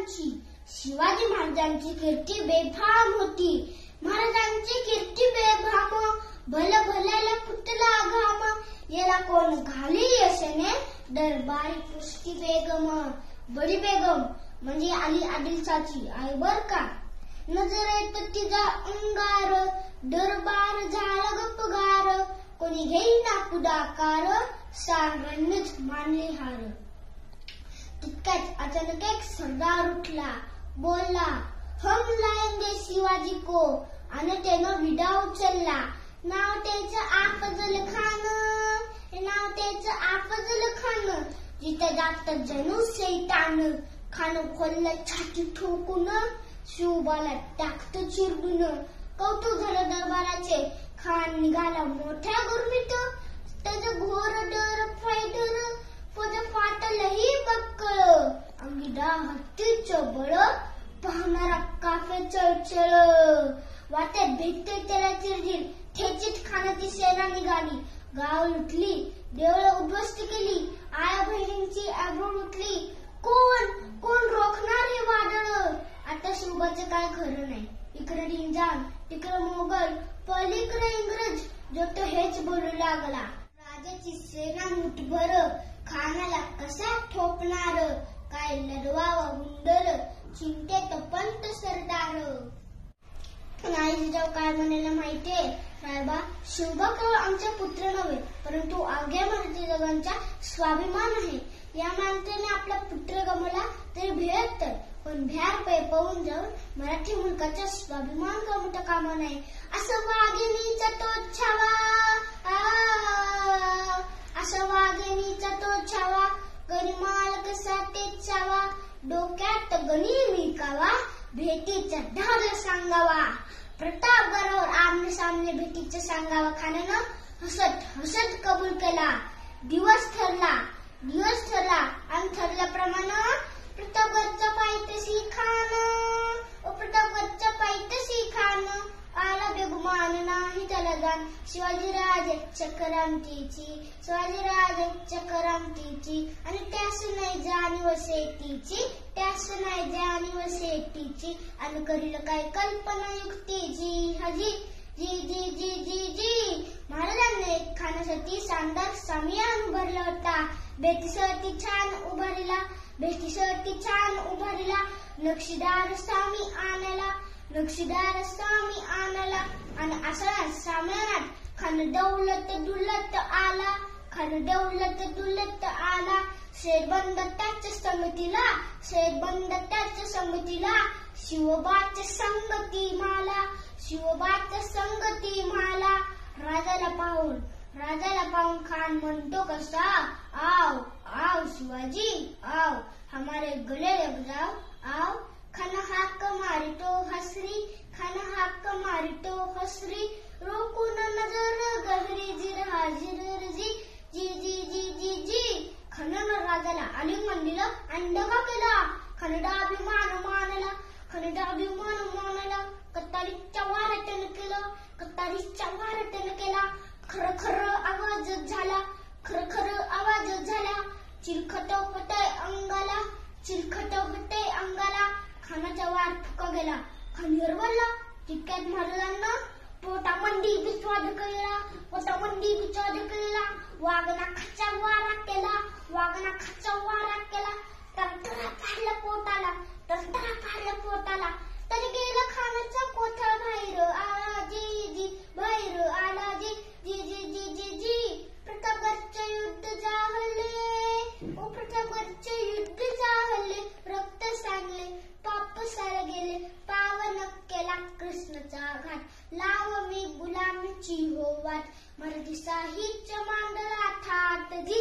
महाराजांची. शिवाजी महाराजांची कीर्ती बेफाम होती. महाराजांची कीर्ती बेफाम, भल भल्याला फुटला घाम. याला कोण घाली यशने, दरबारी पुष्टी बेगम. बडी बेगम म्हणजे अली आदिलशाची आई बर का. नजरेत तिचा अंगार, दरबार झाला गपगार. कोणी घेईना पुढाकार, साऱ्यांनीच मानले हार. तितक्यात अचानक एक सरदार उठला, बोलला, हम लाएंगे शिवाजी को. आणि त्यानं विडा उचलला. नाव त्याचं अफजल खान. नाव त्याचं अफजल खान. जिथे जात जणू शैतान. खान खोललं छाती ठोकून, शिवबाला टाकतं चिरडून. कौतुक झालं दरबाराचे. खान निघाला मोठ्या गुरमीत. त्याचं घोर डर फायटर, पद फाटलही बक्कळ. अंगी हत्तीचं बळ, पाहणारा काफे चळचळ. वाटेत भेटते त्याला चिरझिर, ठेचीत खानाची सेना निघाली. गाव लुटली, देवळं उद्ध्वस्त केली. आया बहिणींची आबरूळ लुटली. कोण कोण रोखणार हे वादळ. आता शिवबाचं काय खरं नाही. इकडे इंजान, तिकडे मोगल, पलीकडे इंग्रज. जो तो हेच बोलू लागला. राजाची सेना मुठभर, खानाला कसा ठोकणार. काय लढवावा हुंडर, चिंतेत पंत सरदार. नाही जिजाऊ काय म्हणायला माहितीये साहेबा, शिवबा केवळ आमचा पुत्र नव्हे, परंतु अवघ्या मराठी जगांचा स्वाभिमान आहे. या माणसाने आपला पुत्र गमावला तरी भेट, पण भ्यार पेपवून जाऊन मराठी मुलकाचा स्वाभिमान गमवता कामा नये. असं वाघिणीचा तो छावा, असं वाघिणीचा तो छावा. गनिमाल कसा ते छावा. डोक्यात गणी मिळकावा, भेटीचा धार सांगावा. प्रतापगडावर आमने सामने भेटीचं सांगावा. खानानं हसत हसत कबूल केला. दिवस ठरला आणि ठरल्याप्रमाणे प्रतापगडचा पायथ्याशी खान. प्रतापगडच्या पायथ्याशी खान. आला बेगुमान नाही त्याला जाण. शिवाजीराजांच्या करामतीची, शिवाजीराजांच्या करामतीची. आणि त्यास नाही जाणीव शेतीची, त्यास नाही जाणीव शेतीची. आणि करील काय कल्पना युक्तीची. हजी जी जी जी जी जी. महाराजांनी खानासाठी शानदार सामियान उभारला होता. भेटीसाठी छान उभारला, भेटीसाठी छान उभारला. नक्षीदार सामी आणायला, नक्षीदार सामी आणायला. आणि असा सामियानात खान दौलत दुलत आला. खान दौलत दुलत आला. शेरबंद त्याच्या संगतीला, शेरबंद त्याच्या संगतीला. शिवबाच्या संगती माला, शिवबाच्या संगती माला. राजाला पाहून खान म्हणतो कसा, आओ आओ शिवाजी आओ, हमारे गले लग जाओ आओ. खान हाक मारितो हसरी, खान हाक मारितो हसरी. रोकून नजर गहरी जिर हाजिर जी जी जी जी जी जी. खानानं राजाला आलिंगन दिलं आणि दगा केला. खानदा अभिमान मानला, खानदा अभिमान मानला. कतारीच्या वारट्यानं केलं, कतारीच्या वारट्यानं केला. खर आवाज झाला, खर आवाज झाला. चिलखत होते अंगाला, चिलखत होते अंगाला. खानाचा वार फुका गेला. खान हिरवला. तितक्यात महाराजांना पोटामंदी विश्वास केला, पोटामंदी विश्वास केला. वाघना खाचा वारा केला, वाघना खाचा वारा केला. तरतरा काढला पोटाला, तरतरा काढला पोटाला. तरी गेला खानाचा कोठा बाहेर. आला जी जी बाहेर आला जी जी जी जी जी जी. प्रतापगडचे युद्ध जाहले, ओ प्रतापगडचे युद्ध जाहले. रक्त सांडले, पाप सारे गेले. पावन केला कृष्णाचा घाट. लाव मी गुलामीची हो वाट. मराठी साहित्य मांडला थाट जी.